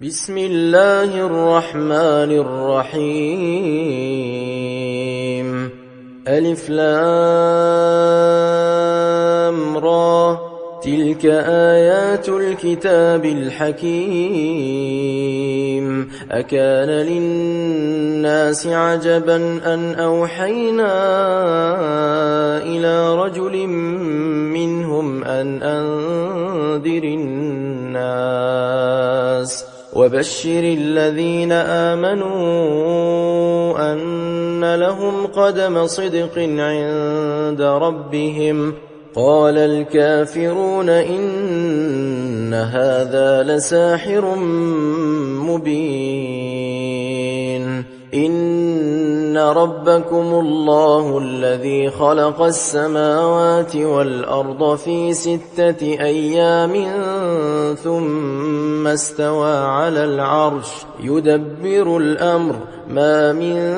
بسم الله الرحمن الرحيم ألف لام را تلك آيات الكتاب الحكيم أكان للناس عجبا أن أوحينا إلى رجل منهم أن أنذر الناس وبشر الذين آمنوا أن لهم قدم صدق عند ربهم قال الكافرون إن هذا لساحر مبين إن ربكم الله الذي خلق السماوات والأرض في 6 أيام ثم استوى على العرش يدبر الأمر ما من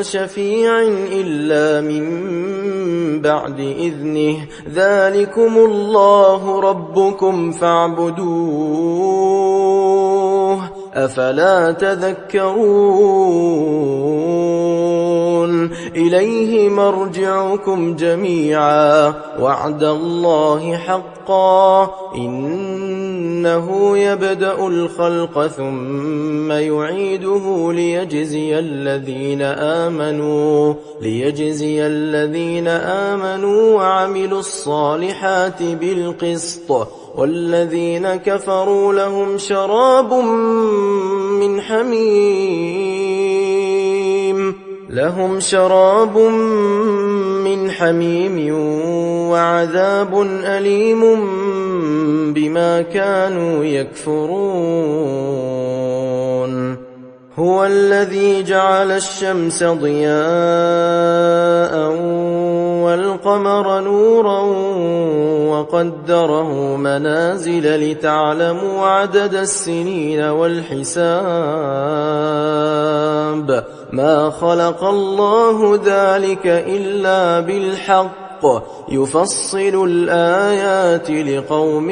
شفيع إلا من بعد إذنه ذلكم الله ربكم فاعبدوه أفلا تذكرون إليه مرجعكم جميعا وعد الله حقا إنه يبدأ الخلق ثم يعيده ليجزي الذين آمنوا وعملوا الصالحات بالقسط والذين كفروا لهم شراب من حميم وعذاب أليم بما كانوا يكفرون هو الذي جعل الشمس ضياء والقمر نورا وقدره منازل لتعلموا عدد السنين والحساب ما خلق الله ذلك إلا بالحق يفصل الآيات لقوم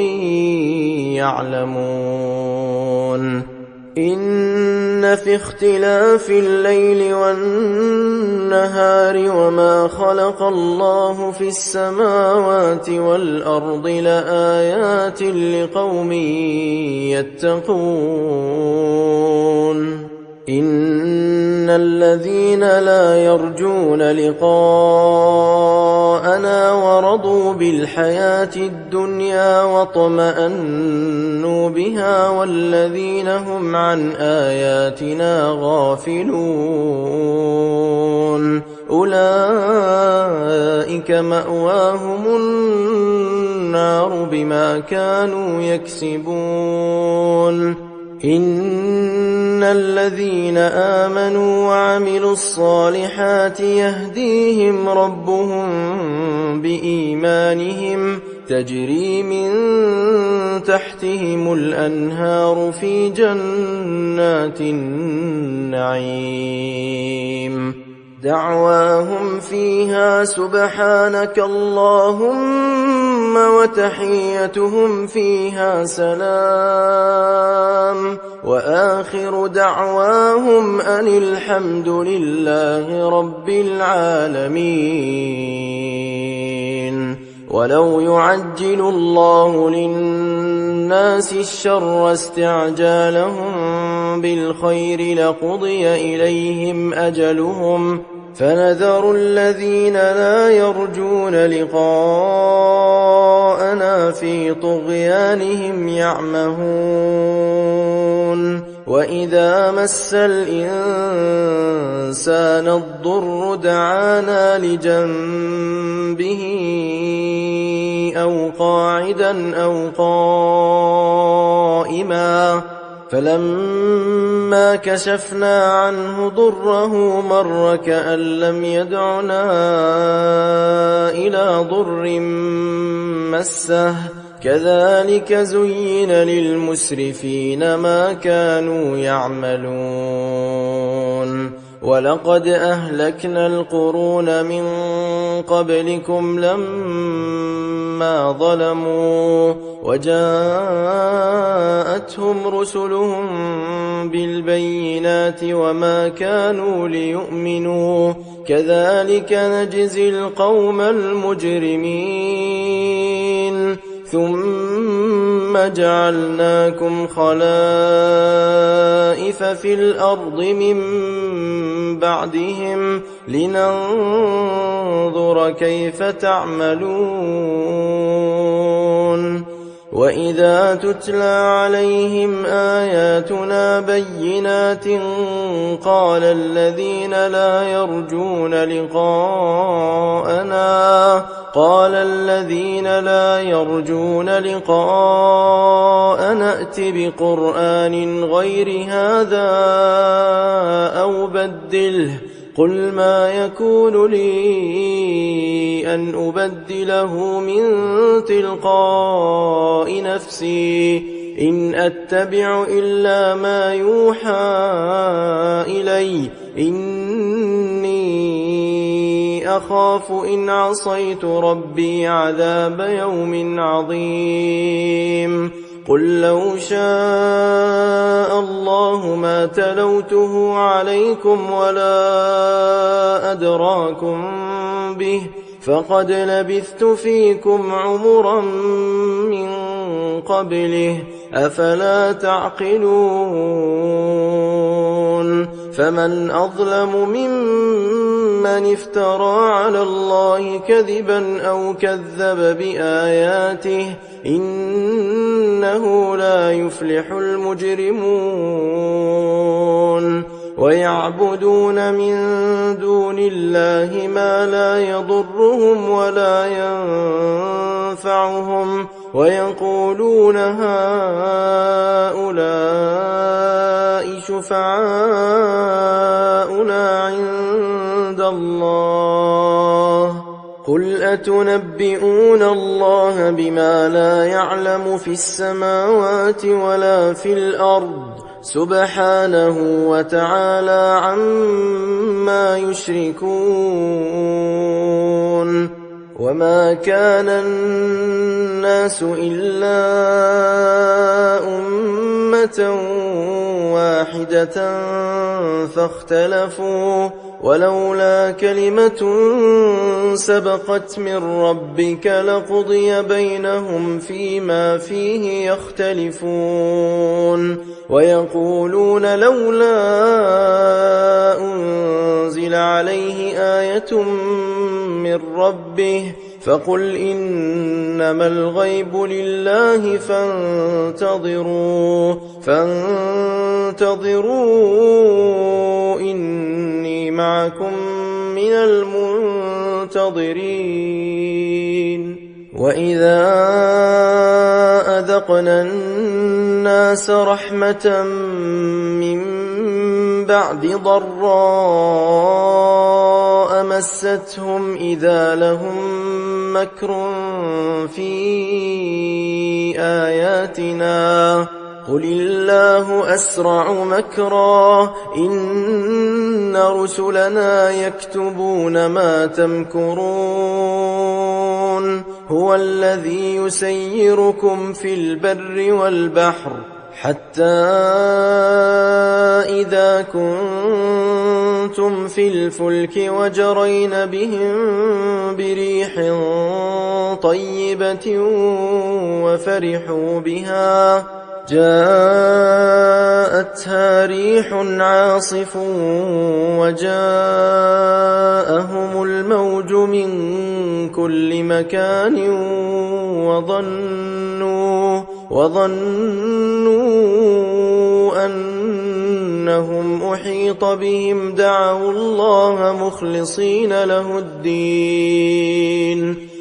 يعلمون إن في اختلاف الليل والنهار وما خلق الله في السماوات والأرض لآيات لقوم يتقون إن الذين لا يرجون لقاءنا ورضوا بالحياة الدنيا واطمأنوا بها والذين هم عن آياتنا غافلون أولئك مأواهم النار بما كانوا يكسبون إن الذين آمنوا وعملوا الصالحات يهديهم ربهم بإيمانهم تجري من تحتهم الأنهار في جنات النعيم دعواهم فيها سبحانك اللهم وتحيتهم فيها سلام وآخر دعواهم أن الحمد لله رب العالمين ولو يعجل الله للناس الشر استعجالهم بالخير لقضي إليهم أجلهم فنذر الذين لا يرجون لقاءنا في طغيانهم يعمهون وإذا مس الإنسان الضر دعانا لجنبه أو قاعدا أو قائما فلما كشفنا عنه ضره مر كأن لم يدعنا إلى ضر مسه كذلك زين للمسرفين ما كانوا يعملون ولقد أهلكنا القرون من قبلكم لما ظلموا وجاءتهم رسلهم بالبينات وما كانوا ليؤمنوا كذلك نجزي القوم المجرمين ثم جعلناكم خلائف في الأرض من بعدهم لننظر كيف تعملون وإذا تتلى عليهم آياتنا بينات قال الذين لا يرجون لقاءنا ائت بقرآن غير هذا أو بدله قل ما يكون لي أن أبدله من تلقاء نفسي إن أتبع إلا ما يوحى إلي إني أخاف إن عصيت ربي عذاب يوم عظيم قل لو شاء الله ما تلوته عليكم ولا أدراكم به فقد لبثت فيكم عمرا من قبله أفلا تعقلون فمن أظلم ممن افترى على الله كذبا أو كذب بآياته إنه لا يفلح المجرمون ويعبدون من دون الله ما لا يضرهم ولا ينفعهم ويقولون هؤلاء شفعاؤنا عند الله قل أتنبئون الله بما لا يعلم في السماوات ولا في الأرض سبحانه وتعالى عما يشركون وما كان الناس إلا أمة واحدة فاختلفوا ولولا كلمة سبقت من ربك لقضي بينهم فيما فيه يختلفون ويقولون لولا أنزل عليه آية من ربه فقل إنما الغيب لله فانتظروا إني معكم من المنتظرين وإذا أذقنا الناس رحمة من بعد ضراء مستهم إذا لهم مكر في آياتنا قل الله أسرع مكرا إن رسلنا يكتبون ما تمكرون هو الذي يسيركم في البر والبحر حتى إذا كنتم في الفلك وجرين بهم بريح طيبة وفرحوا بها جاءتها ريح عاصف وجاءهم الموج من كل مكان وظنوا أنهم أحيط بهم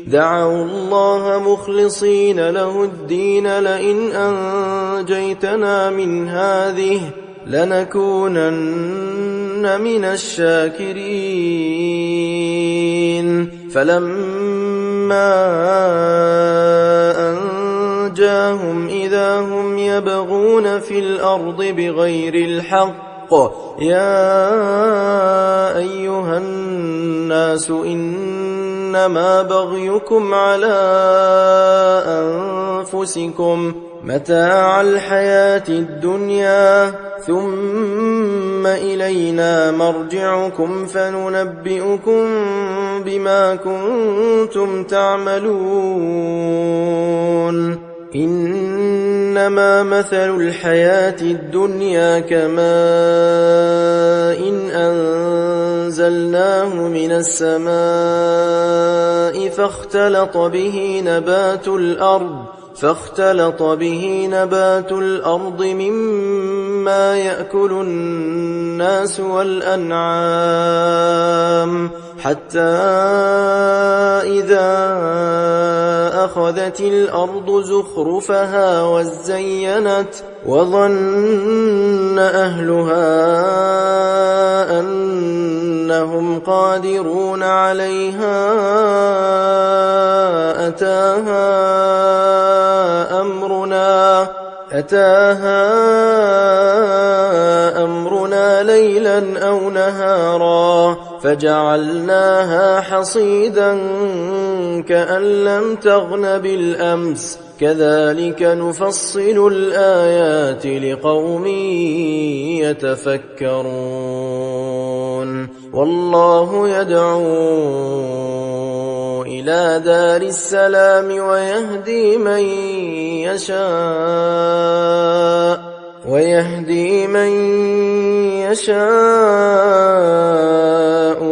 دعوا الله مخلصين له الدين لئن أنجيتنا من هذه لنكونن من الشاكرين فلما أنجاهم إذا هم يبغون في الأرض بغير الحق يا أيها الناس إنما بغيكم على أنفسكم متاع الحياة الدنيا ثم إلينا مرجعكم فننبئكم بما كنتم تعملون إنما مثل الحياة الدنيا كماء إن أنزلناه من السماء فاختلط به نبات الأرض مما يأكل الناس والأنعام حتى إذا أخذت الأرض زخرفها وزينت وظن أهلها أنهم قادرون عليها أتاها أمرنا ليلا أو نهارا فجعلناها حصيدا كأن لم تغن بالأمس كذلك نفصل الآيات لقوم يتفكرون والله يدعو إلى دار السلام ويهدي من يشاء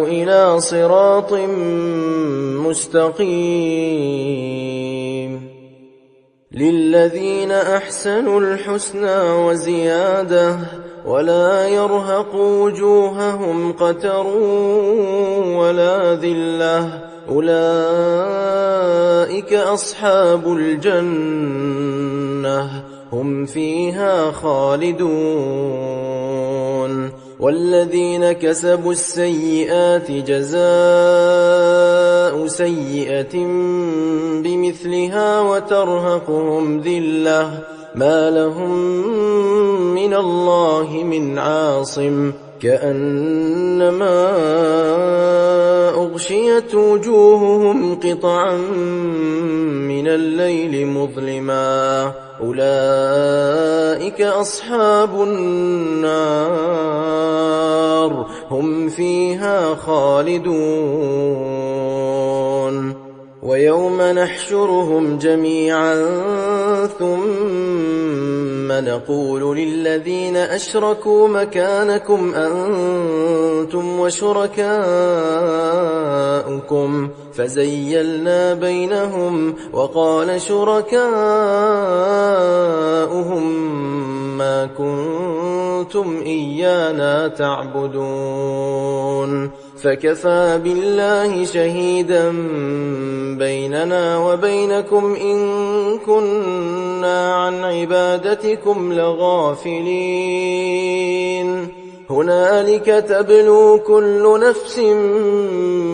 إلى صراط مستقيم للذين أحسنوا الحسنى وزيادة ولا يرهق وجوههم قتر ولا ذلة أولئك أصحاب الجنة هم فيها خالدون والذين كسبوا السيئات جزاء سيئة بمثلها وترهقهم ذلة ما لهم من الله من عاصم كأنما أغشيت وجوههم قطعا من الليل مظلما أولئك أصحاب النار هم فيها خالدون ويوم نحشرهم جميعا ثم نقول للذين أشركوا مكانكم أنتم وشركاؤكم فزيلنا بينهم وقال شركاؤهم ما كنتم إيانا تعبدون فكفى بالله شهيدا بيننا وبينكم إن كنا عن عبادتكم لغافلين هنالك تبلو كل نفس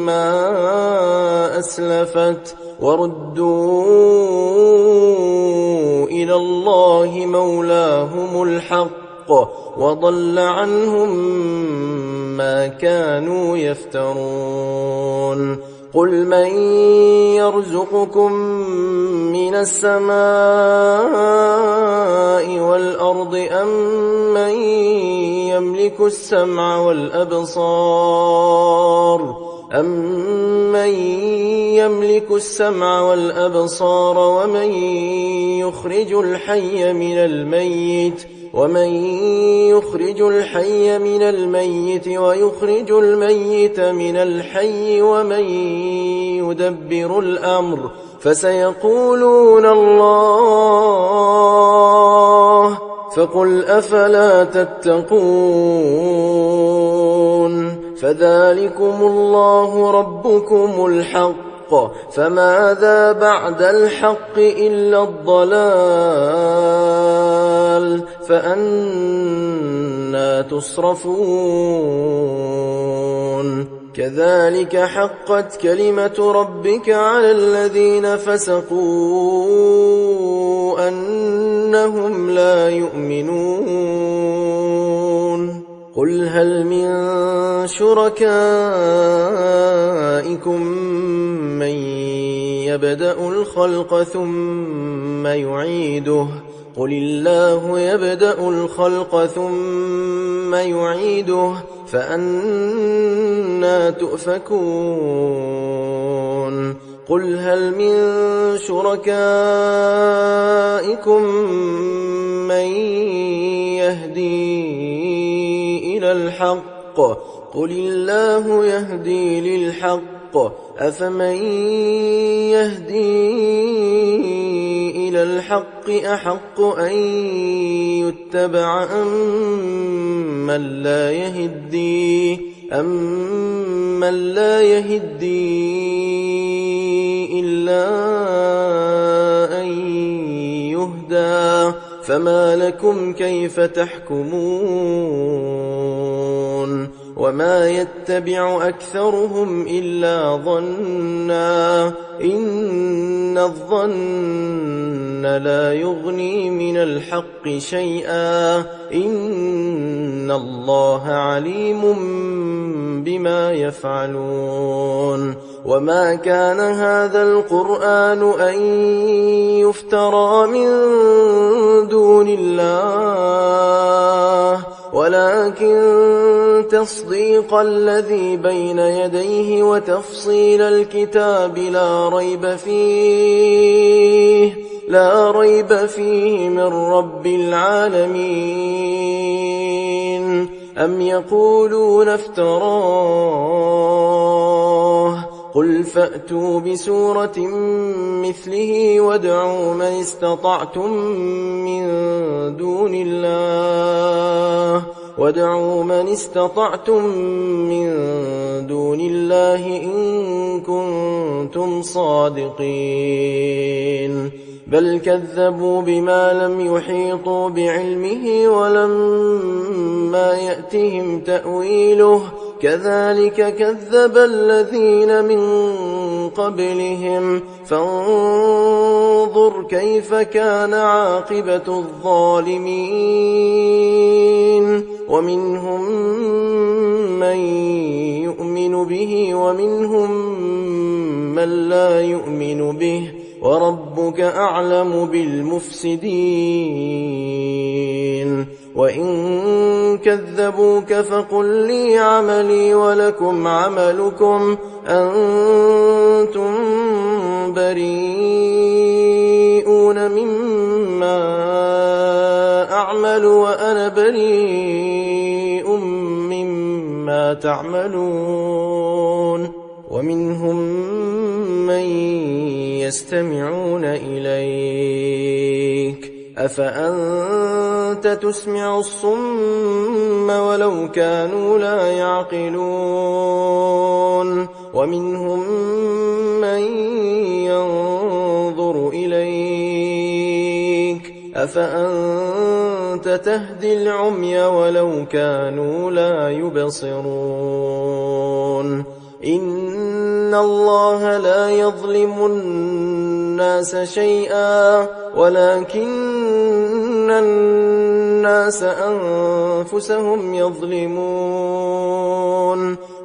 ما أسلفت وردوا إلى الله مولاهم الحق وضل عنهم ما كانوا يفترون قل من يرزقكم من السماء والأرض أم من يملك السمع والأبصار ومن يخرج الحي من الميت ويخرج الميت من الحي ومن يدبر الأمر فسيقولون الله فقل أفلا تتقون فذلكم الله ربكم الحق فماذا بعد الحق إلا الضلال فأنى تصرفون كذلك حقت كلمة ربك على الذين فسقوا أنهم لا يؤمنون قل هل من شركائكم من يبدأ الخلق ثم يعيده قل الله يبدأ الخلق ثم يعيده فأنى تؤفكون قل هل من شركائكم من يهدي إلى الحق قل الله يهدي للحق أفمن يهدي إلى الحق أحق أن يتبع أمن لا يهدي إلا أن يهدى فما لكم كيف تحكمون وما يتبع أكثرهم إلا ظنا إن الظن لا يغني من الحق شيئا إن الله عليم بما يفعلون وما كان هذا القرآن أن يفترى من دون الله ولكن تصديق الذي بين يديه وتفصيل الكتاب لا ريب فيه من رب العالمين أم يقولون افتراه قل فأتوا بسورة مثله وادعوا من استطعتم من دون الله إن كنتم صادقين بل كذبوا بما لم يحيطوا بعلمه ولما يأتهم تأويله كذلك كذب الذين من قبلهم فانظر كيف كان عاقبة الظالمين ومنهم من يؤمن به ومنهم من لا يؤمن به وربك أعلم بالمفسدين وإن كذبوك فقل لي عملي ولكم عملكم أنتم بريئون مما أعمل وأنا بريء مما تعملون ومنهم من يستمعون إليك أفأنت تسمع الصم ولو كانوا لا يعقلون ومنهم من ينظر إليك أفأنت تهدي العمي ولو كانوا لا يبصرون إن الله لا يظلم الناس شيئا ولكن الناس أنفسهم يظلمون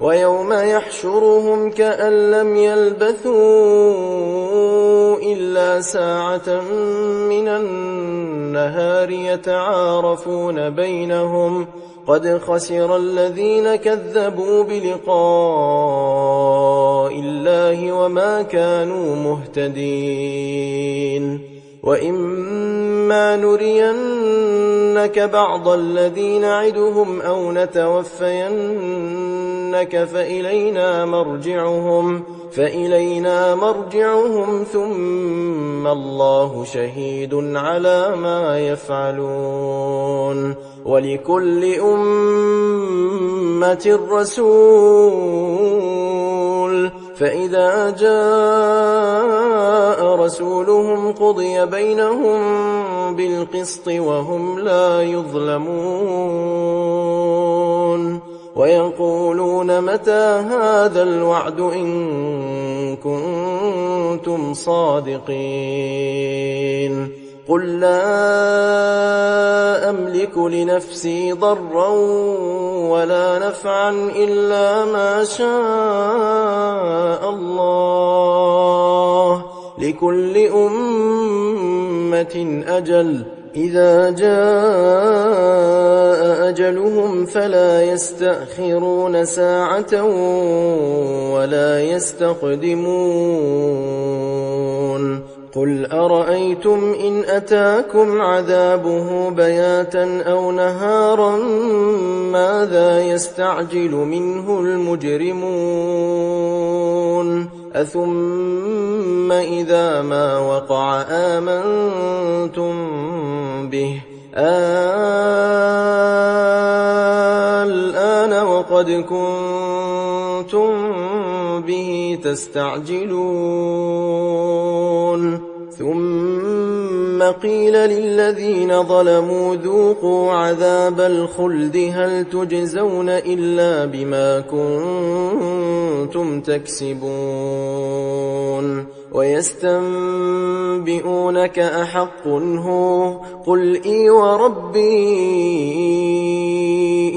ويوم يحشرهم كأن لم يلبثوا إلا ساعة من النهار يتعارفون بينهم قد خسر الذين كذبوا بلقاء الله وما كانوا مهتدين وإما نرينك بعض الذي نعدهم أو نتوفينك فإلينا مرجعهم ثم الله شهيد على ما يفعلون ولكل أمة رسول فإذا جاء رسولهم قضي بينهم بالقسط وهم لا يظلمون ويقولون متى هذا الوعد إن كنتم صادقين قل لا أملك لنفسي ضرا ولا نفعا إلا ما شاء الله لكل أمة أجل إذا جاء أجلهم فلا يستأخرون ساعة ولا يستقدمون قل أرأيتم إن أتاكم عذابه بياتا أو نهارا ماذا يستعجل منه المجرمون أثم إذا ما وقع آمنتم به الآن وقد كنتم به تستعجلون ثم قيل للذين ظلموا ذوقوا عذاب الخلد هل تجزون إلا بما كنتم تكسبون ويستنبئونك أحق هو قل إي وربي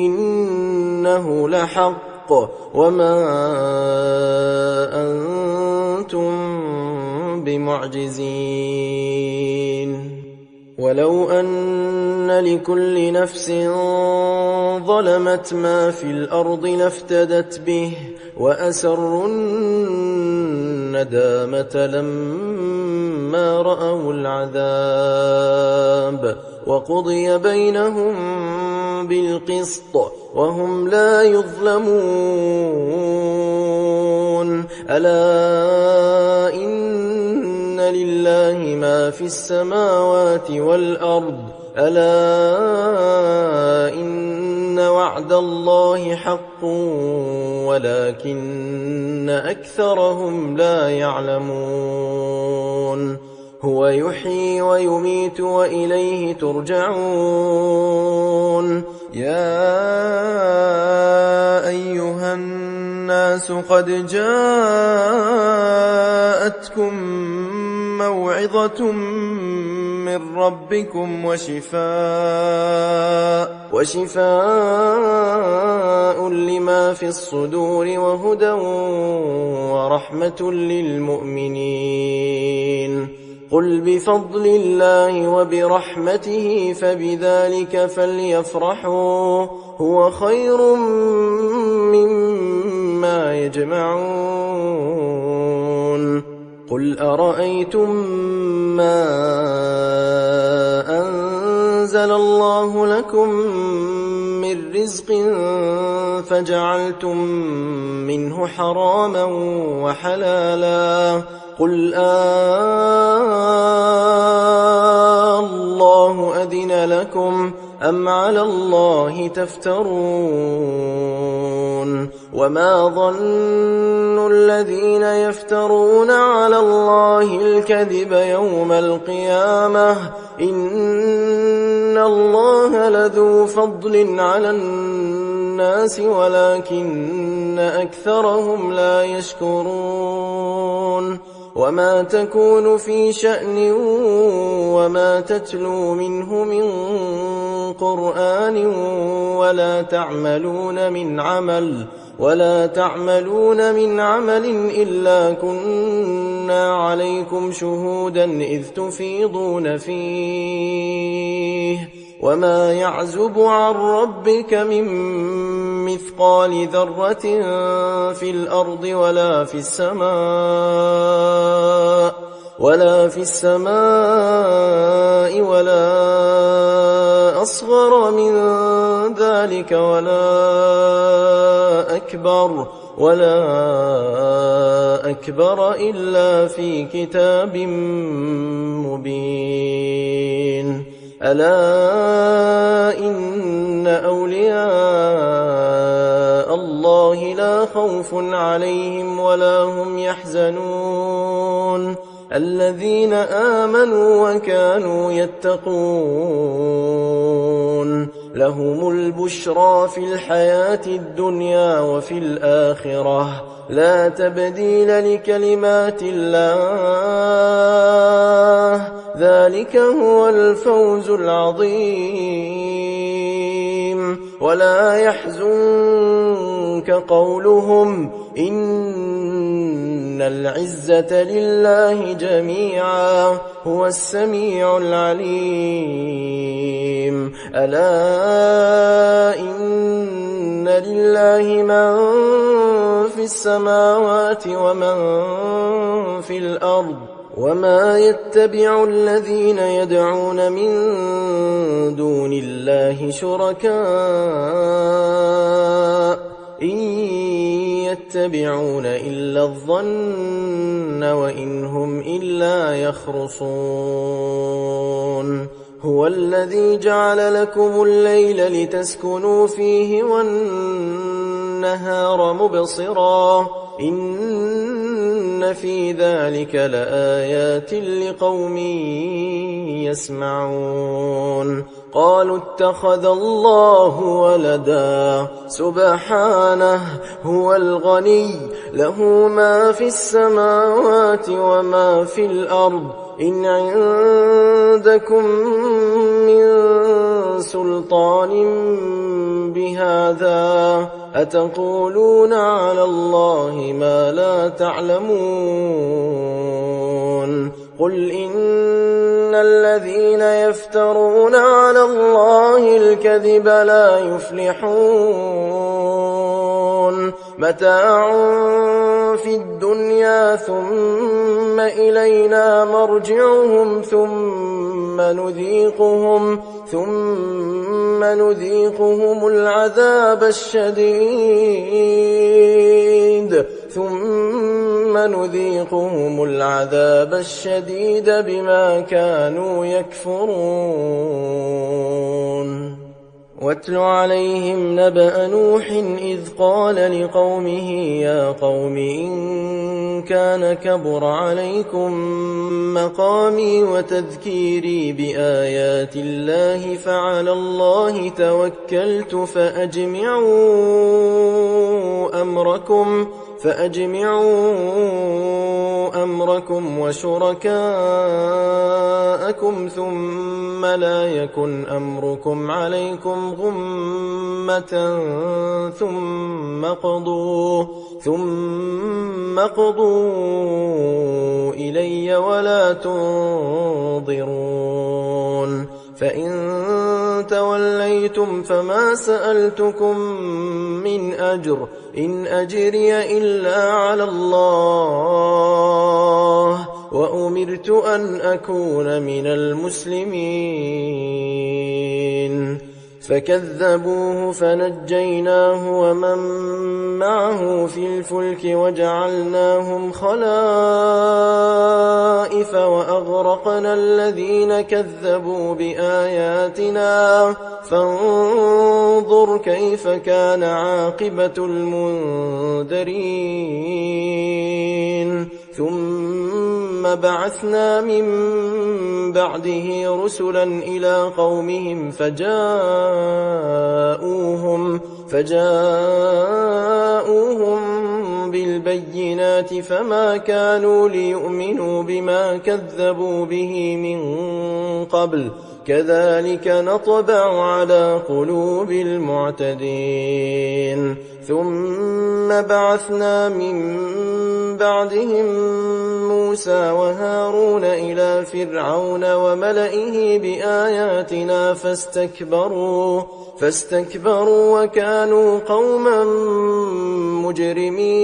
إنه لحق وما أنتم بمعجزين ولو أن لكل نفس ظلمت ما في الأرض لافتدت به وأسروا الندامة لما رأوا العذاب وقضي بينهم بالقسط وهم لا يظلمون ألا إن لله ما في السماوات والأرض ألا إن وعد الله حق ولكن أكثرهم لا يعلمون هو يحيي ويميت وإليه ترجعون يا أيها الناس قد جاءتكم موعظة من ربكم وشفاء لما في الصدور وهدى ورحمة للمؤمنين قل بفضل الله وبرحمته فبذلك فليفرحوا هو خير مما يجمعون قل أرأيتم ما أنزل الله لكم من رزق فجعلتم منه حراما وحلالا قل الله أذن لكم أم على الله تفترون وما ظن الذين يفترون على الله الكذب يوم القيامة إن الله لذو فضل على الناس ولكن أكثرهم لا يشكرون وما تكون في شأن وما تتلو منه من قرآن ولا تعملون من عمل إلا كنا عليكم شهودا إذ تفيضون فيه وما يعزب عن ربك من مثقال ذرة في الأرض ولا في السماء ولا أصغر من ذلك ولا أكبر إلا في كتاب مبين ألا إن أولياء الله لا خوف عليهم ولا هم يحزنون الذين آمنوا وكانوا يتقون لهم البشرى في الحياة الدنيا وفي الآخرة لا تبديل لكلمات الله ذلك هو الفوز العظيم. ولا يحزنك قولهم إن العزة لله جميعا هو السميع العليم. ألا إن لله من في السماوات ومن في الأرض وما يتبع الذين يدعون من دون الله شركاء إن يتبعون إلا الظن وإن هم إلا يخرصون. هو الذي جعل لكم الليل لتسكنوا فيه والنهار مبصرا إن في ذلك لآيات لقوم يسمعون. قالوا اتخذ الله ولدا سبحانه هو الغني له ما في السماوات وما في الأرض إن عندكم من سلطان بهذا أتقولون على الله ما لا تعلمون. قل إن الذين يفترون على الله الكذب لا يفلحون. متاع في الدنيا ثم إلينا مرجعهم ثم نذيقهم العذاب الشديد بما كانوا يكفرون. واتل عليهم نبأ نوح إذ قال لقومه يا قوم إن كان كبر عليكم مقامي وتذكيري بآيات الله فعلى الله توكلت فأجمعوا أمركم وشركاءكم ثم لا يكن أمركم عليكم غمة ثم قضوا إلي ولا تنظرون. فإن توليتم فما سألتكم من أجر إن أجري إلا على الله وأمرت أن أكون من المسلمين. فكذبوه فنجيناه ومن معه في الفلك وجعلناهم خلائف وأغرقنا الذين كذبوا بآياتنا فانظر كيف كان عاقبة المنذرين. ثم بعثنا من بعده رسلا إلى قومهم فجاءوهم بالبينات فما كانوا ليؤمنوا بما كذبوا به من قبل كذلك نطبع على قلوب المعتدين. ثم بعثنا من بعدهم موسى وهارون إلى فرعون وملئه بآياتنا فاستكبروا وكانوا قوما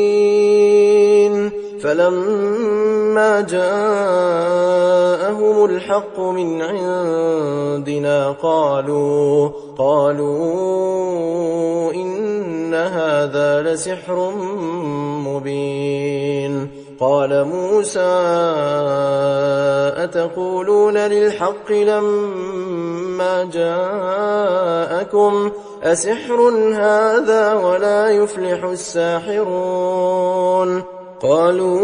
مجرمين. فلما جاءهم الحق من عندنا قالوا إن هذا لسحر مبين. قال موسى أتقولون للحق لما جاءكم أسحر هذا ولا يفلح الساحرون. قالوا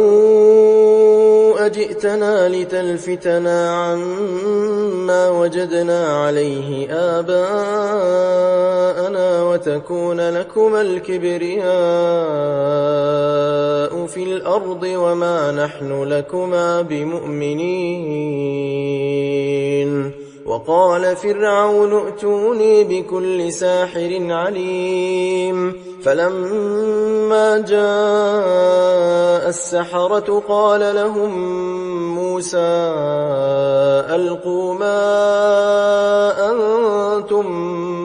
أجئتنا لتلفتنا عما وجدنا عليه آباءنا وتكون لكما الكبرياء في الأرض وما نحن لكما بمؤمنين. وقال فرعون ائتوني بكل ساحر عليم. فلما جاء السحرة قال لهم موسى ألقوا ما أنتم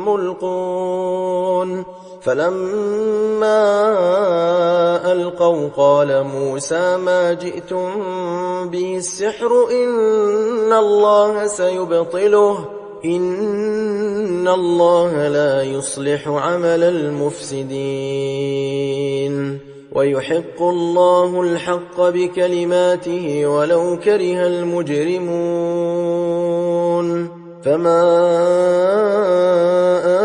ملقون. فلما ألقوا قال موسى ما جئتم به السحر إن الله سيبطله إن الله لا يصلح عمل المفسدين ويحق الله الحق بكلماته ولو كره المجرمون. فما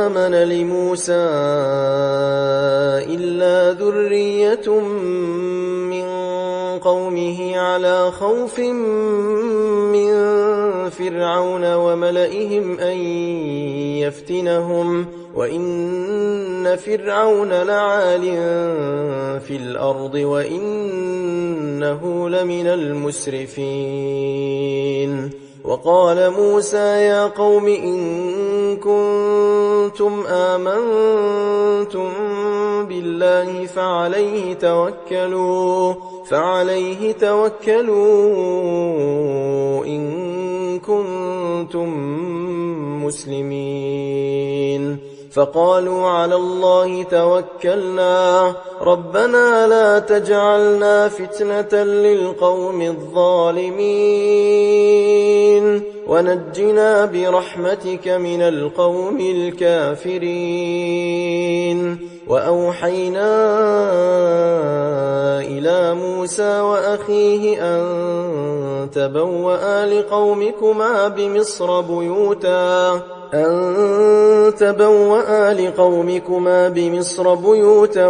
آمن لموسى إلا ذرية من قومه على خوف من فرعون وملئهم أن يفتنهم وإن فرعون لعال في الأرض وإنه لمن المسرفين. وقال موسى يا قوم إن كنتم آمنتم بالله فعليه توكلوا إن كنتم مسلمين. فقالوا على الله توكلنا ربنا لا تجعلنا فتنة للقوم الظالمين ونجنا برحمتك من القوم الكافرين. وأوحينا إلى موسى وأخيه أن تبوأ لقومكما بمصر بيوتا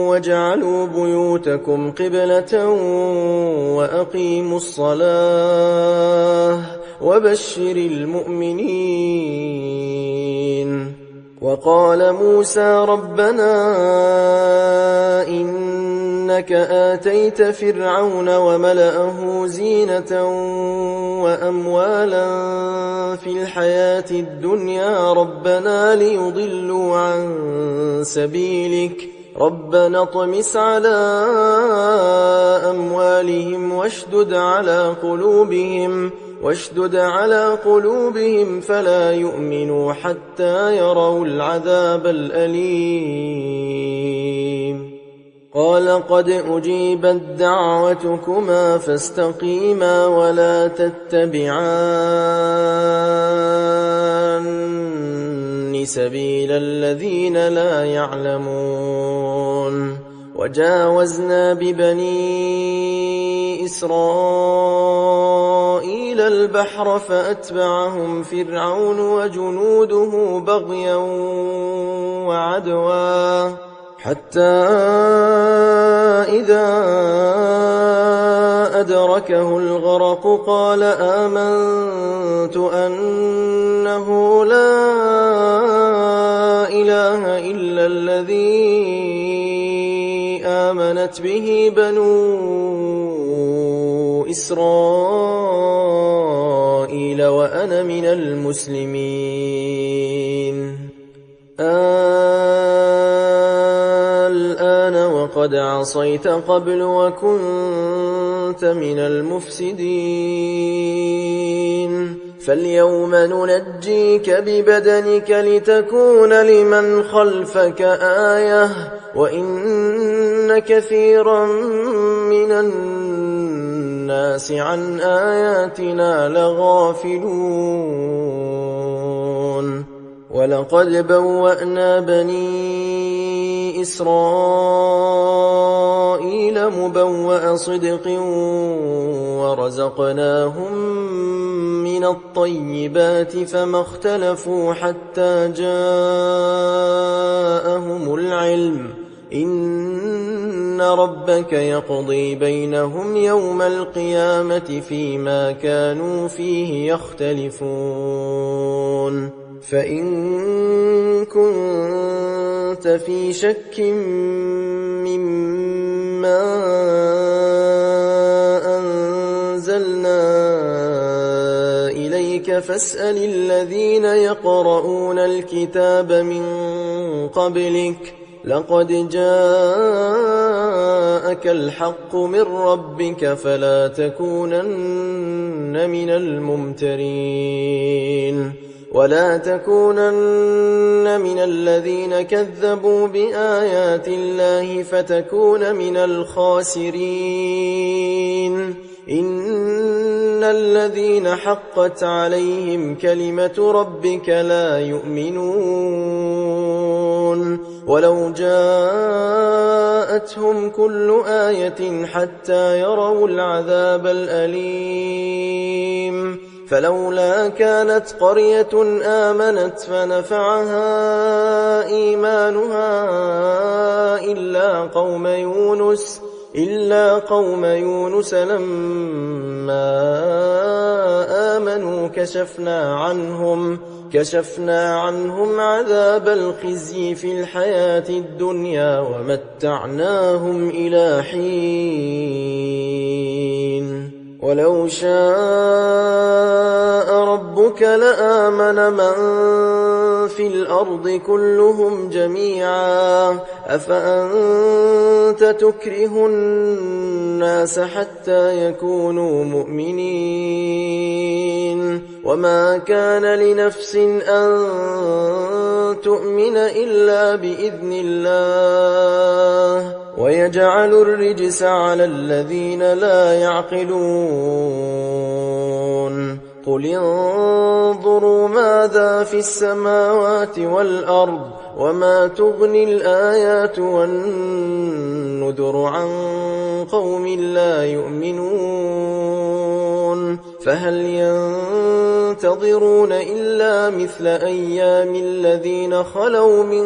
واجعلوا بيوتكم قبلة وأقيموا الصلاة وبشر المؤمنين. وقال موسى ربنا إنك آتيت فرعون وملأه زينة وأموالا في الحياة الدنيا ربنا ليضلوا عن سبيلك ربنا اطمس على أموالهم واشدد على قلوبهم فلا يؤمنوا حتى يروا العذاب الأليم. قال قد أجيبت دعوتكما فاستقيما ولا تتبعان سبيل الذين لا يعلمون. وجاوزنا ببني إسرائيل البحر فأتبعهم فرعون وجنوده بغيا وعدوا حتى إذا أدركه الغرق قال آمنت أنه لا إله إلا الذي آمنت به بنو إسرائيل وأنا من المسلمين. الآن وقد عصيت قبل وكنت من المفسدين فاليوم ننجيك ببدنك لتكون لمن خلفك آية وإن كثيرا من الناس عن آياتنا لغافلون. ولقد بوأنا بني إسرائيل مبوأ صدق ورزقناهم من الطيبات فما اختلفوا حتى جاءهم العلم إن ربك يقضي بينهم يوم القيامة فيما كانوا فيه يختلفون. فإن كنتم كنت في شك مما أنزلنا إليك فاسأل الذين يقرؤون الكتاب من قبلك لقد جاءك الحق من ربك فلا تكونن من الممترين ولا تكونن من الذين كذبوا بآيات الله فتكون من الخاسرين إن الذين حقت عليهم كلمة ربك لا يؤمنون ولو جاءتهم كل آية حتى يروا العذاب الأليم فلولا كانت قرية آمنت فنفعها إيمانها إلا قوم يونس لما آمنوا كشفنا عنهم عذاب الخزي في الحياة الدنيا ومتعناهم إلى حين ولو شاء ربك لآمن من في الأرض كلهم جميعا أفأنت تكره الناس حتى يكونوا مؤمنين وما كان لنفس أن تؤمن إلا بإذن الله ويجعل الرجس على الذين لا يعقلون قل انظروا ماذا في السماوات والأرض وما تغني الآيات والنذر عن قوم لا يؤمنون فهل ينتظرون إلا مثل أيام الذين خلوا من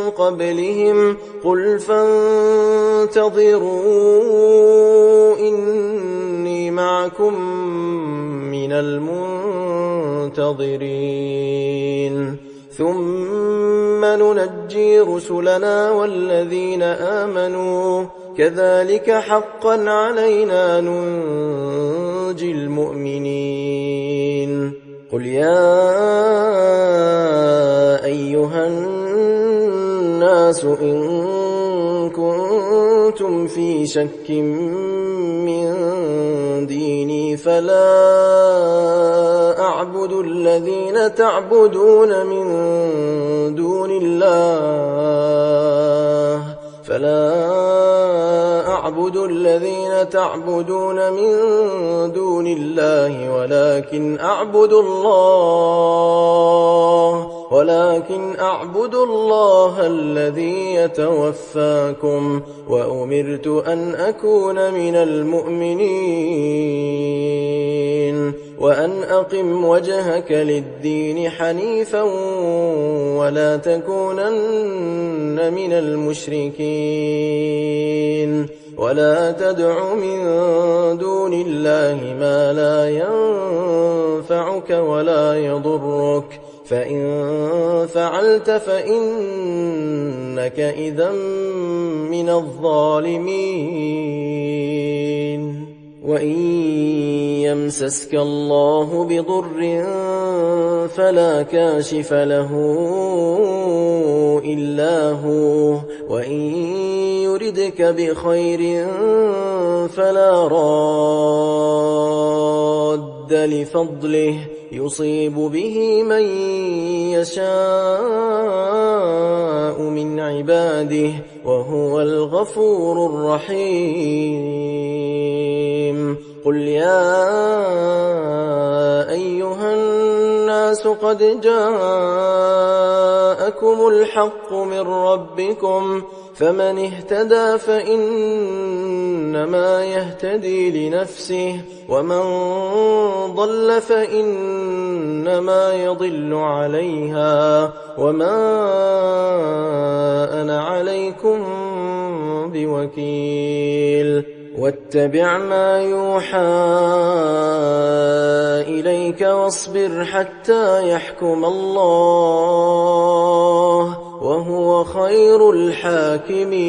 قبلهم قل فانتظروا إني معكم من المنتظرين ثم ننجي رسلنا والذين آمنوا كذلك حقا علينا ننجي المؤمنين قل يا أيها الناس إن كنتم في شك من ديني فلا أعبد الذين تعبدون من دون الله ولكن أعبد الله الذي يتوفاكم وأمرت أن أكون من المؤمنين وأن أقم وجهك للدين حنيفا ولا تكونن من المشركين ولا تدع من دون الله ما لا ينفعك ولا يضرك فإن فعلت فإنك إذا من الظالمين وإن يمسسك الله بضر فلا كاشف له إلا هو وإن يردك بخير فلا راد لفضله يصيب به من يشاء من عباده وهو الغفور الرحيم قل يا أيها الناس قد جاءكم الحق من ربكم فمن اهتدى فإنما يهتدي لنفسه ومن ضل فإنما يضل عليها وما أنا عليكم بوكيل واتبع ما يوحى إليك واصبر حتى يحكم الله وهو خير الحاكمين.